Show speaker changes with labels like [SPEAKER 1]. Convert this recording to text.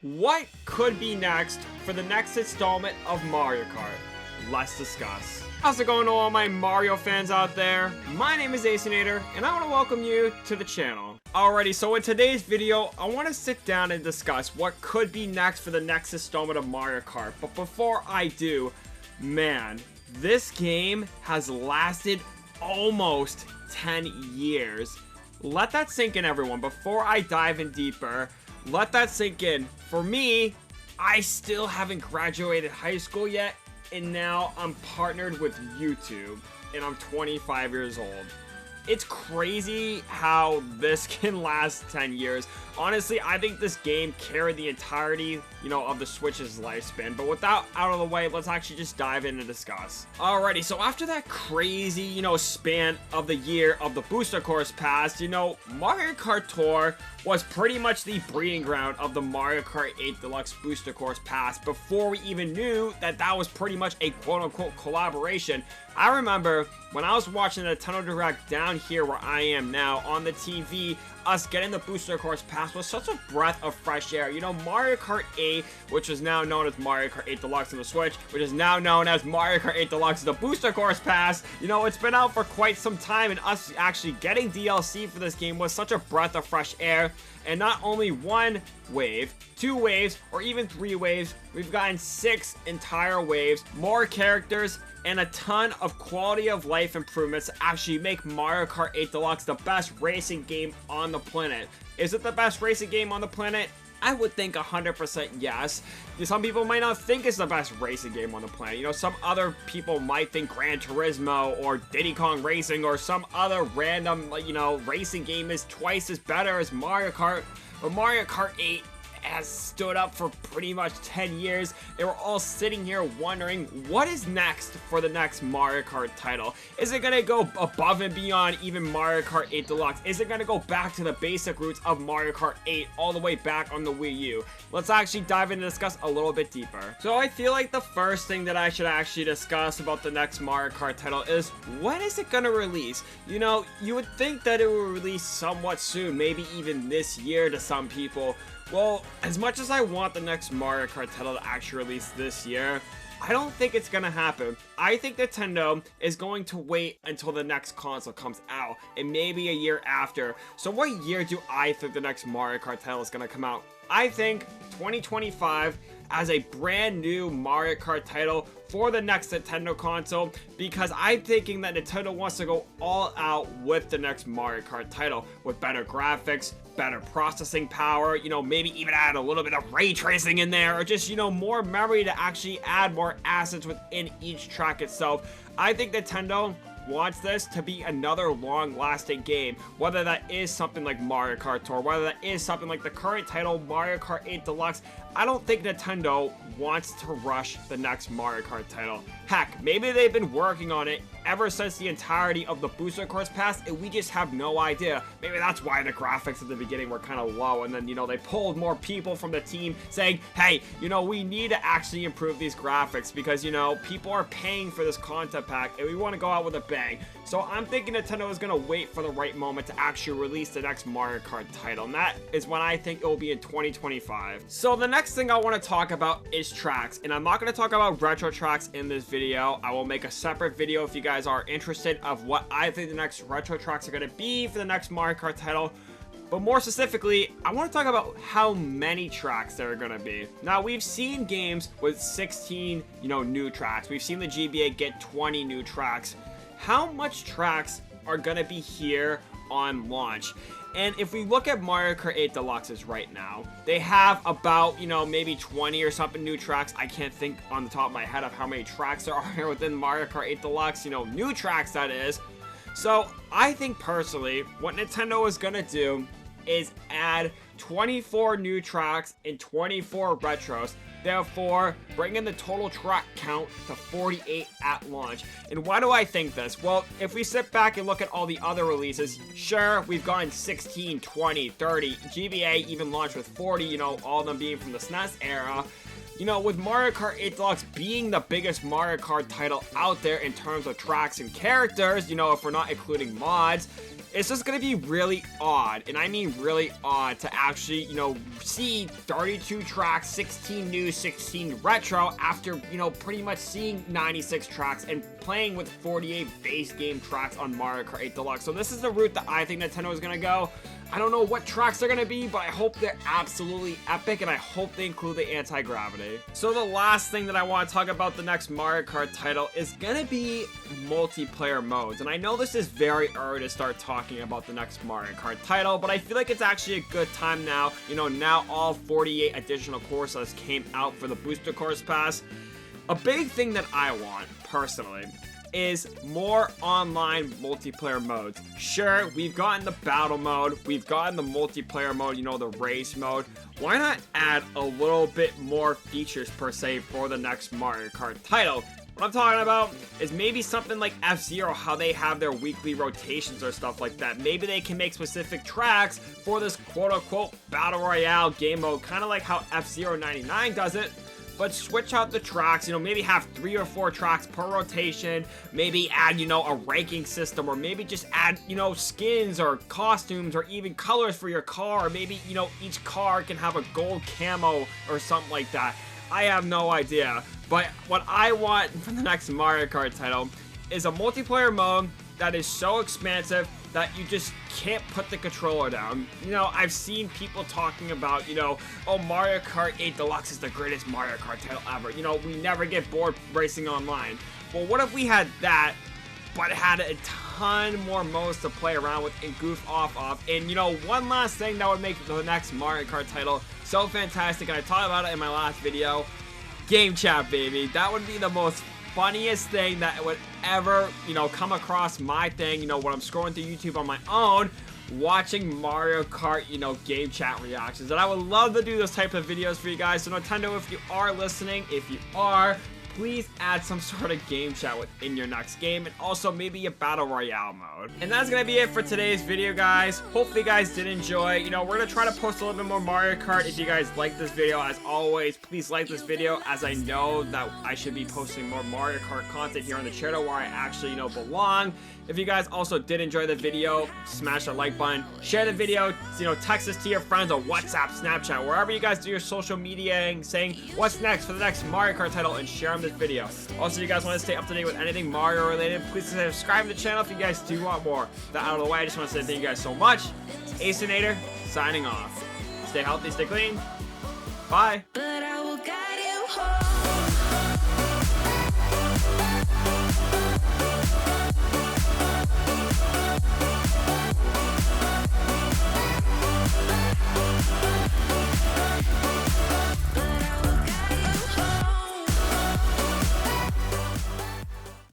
[SPEAKER 1] What could be next for the next installment of Mario Kart? Let's discuss. How's it going to all my Mario fans out there? My name is xXaceinater, and I want to welcome you to the channel. Alrighty, so in today's video, I want to sit down and discuss what could be next for the next installment of Mario Kart. But before I do, man, this game has lasted almost 10 years. Let that sink in, everyone. Before I dive in deeper, let that sink in. For me, I still haven't graduated high school yet, and now I'm partnered with YouTube, and I'm 25 years old. It's crazy how this can last 10 years. Honestly, I think this game carried the entirety, of the Switch's lifespan. But with that out of the way, let's actually just dive in and discuss. Alrighty, so after that crazy, span of the year of the booster course passed, Mario Kart Tour was pretty much the breeding ground of the Mario Kart 8 Deluxe booster course pass before we even knew that that was pretty much a quote-unquote collaboration. I remember when I was watching the Nintendo Direct down here where I am now on the TV, us getting the booster course pass was such a breath of fresh air. Mario Kart 8, which is now known as Mario Kart 8 Deluxe on the Switch, which is now known as Mario Kart 8 Deluxe, the booster course pass, it's been out for quite some time, and us actually getting DLC for this game was such a breath of fresh air. And not only one wave, 2 waves, or even 3 waves, we've gotten 6 entire waves, more characters, and a ton of quality of life improvements to actually make Mario Kart 8 Deluxe the best racing game on the planet. Is it the best racing game on the planet? I would think 100% yes. Some people might not think it's the best racing game on the planet. Some other people might think Gran Turismo or Diddy Kong Racing or some other random, racing game is twice as better as Mario Kart. But Mario Kart 8 has stood up for pretty much 10 years. They were all sitting here wondering what is next for the next Mario Kart title. Is it gonna go above and beyond even Mario Kart 8 Deluxe? Is it gonna go back to the basic roots of Mario Kart 8 all the way back on the Wii U? Let's actually dive in and discuss a little bit deeper. So I feel like the first thing that I should actually discuss about the next Mario Kart title is when is it gonna release? You would think that it would release somewhat soon, maybe even this year to some people. Well, as much as I want the next Mario Kart title to actually release this year, I don't think it's gonna happen. I think Nintendo is going to wait until the next console comes out, and maybe a year after. So what year do I think the next Mario Kart title is gonna come out? I think 2025 as a brand new Mario Kart title for the next Nintendo console, because I'm thinking that Nintendo wants to go all out with the next Mario Kart title with better graphics, better processing power, maybe even add a little bit of ray tracing in there, or just, more memory to actually add more assets within each track itself. I think Nintendo wants this to be another long-lasting game, whether that is something like Mario Kart Tour, whether that is something like the current title Mario Kart 8 Deluxe. I don't think Nintendo wants to rush the next Mario Kart title. Heck, maybe they've been working on it ever since the entirety of the booster course pass, and we just have no idea. Maybe that's why the graphics at the beginning were kind of low, and then, they pulled more people from the team saying, hey, we need to actually improve these graphics because, people are paying for this content pack, and we want to go out with a bang. So I'm thinking Nintendo is going to wait for the right moment to actually release the next Mario Kart title, and that is when I think it will be in 2025. So the next thing I want to talk about is tracks, and I'm not going to talk about retro tracks in this video. I will make a separate video if you guys are interested of what I think the next retro tracks are going to be for the next Mario Kart title. But more specifically, I want to talk about how many tracks there are going to be. Now, we've seen games with 16, new tracks. We've seen the GBA get 20 new tracks. How much tracks are going to be here on launch? And if we look at Mario Kart 8 Deluxes right now, they have about, maybe 20 or something new tracks. I can't think on the top of my head of how many tracks there are here within Mario Kart 8 Deluxe, new tracks that is. So I think personally, what Nintendo is going to do is add 24 new tracks and 24 retros, therefore bringing the total track count to 48 at launch. And why do I think this? Well, if we sit back and look at all the other releases, sure, we've gone 16, 20, 30, GBA even launched with 40, all of them being from the SNES era. With Mario Kart 8 Deluxe being the biggest Mario Kart title out there in terms of tracks and characters, if we're not including mods, it's just gonna be really odd, and I mean really odd, to actually, see 32 tracks, 16 new, 16 retro, after, pretty much seeing 96 tracks and playing with 48 base game tracks on Mario Kart 8 Deluxe. So this is the route that I think Nintendo is gonna go. I don't know what tracks they're gonna be, but I hope they're absolutely epic, and I hope they include the anti-gravity. So the last thing that I want to talk about the next Mario Kart title is gonna be multiplayer modes. And I know this is very early to start talking about the next Mario Kart title, but I feel like it's actually a good time now. Now all 48 additional courses came out for the Booster Course Pass. A big thing that I want, personally, is more online multiplayer modes. Sure, we've gotten the battle mode, we've gotten the multiplayer mode, the race mode. Why not add a little bit more features per se for the next Mario Kart title? What I'm talking about is maybe something like F-Zero, how they have their weekly rotations or stuff like that. Maybe they can make specific tracks for this quote-unquote Battle Royale game mode, kind of like how F-Zero 99 does it. But switch out the tracks, maybe have 3 or 4 tracks per rotation, maybe add, a ranking system, or maybe just add, skins or costumes or even colors for your car, or maybe, each car can have a gold camo or something like that. I have no idea, but what I want for the next Mario Kart title is a multiplayer mode that is so expansive that you just can't put the controller down. I've seen people talking about, oh, Mario Kart 8 Deluxe is the greatest Mario Kart title ever. We never get bored racing online. Well, what if we had that, but had a ton more modes to play around with and goof off of? And, one last thing that would make the next Mario Kart title so fantastic, and I talked about it in my last video, game chat, baby. That would be the most funniest thing that would ever, come across my thing, when I'm scrolling through YouTube on my own, watching Mario Kart, game chat reactions. And I would love to do those type of videos for you guys. So Nintendo, if you are listening, if you are, please add some sort of game chat within your next game, and also maybe a battle royale mode. And that's gonna be it for today's video, guys. Hopefully you guys did enjoy. We're gonna try to post a little bit more Mario Kart. If you guys like this video, as always, please like this video, as I know that I should be posting more Mario Kart content here on the channel where I actually, belong. If you guys also did enjoy the video, smash that like button, share the video, text this to your friends on WhatsApp, Snapchat, wherever you guys do your social media, saying what's next for the next Mario Kart title, and share them this video. Also, you guys want to stay up to date with anything Mario related, please subscribe to the channel if you guys do want more. That out of the way, I just want to say thank you guys so much. xXaceinator signing off. Stay healthy, stay clean. Bye.
[SPEAKER 2] But I will guide you home.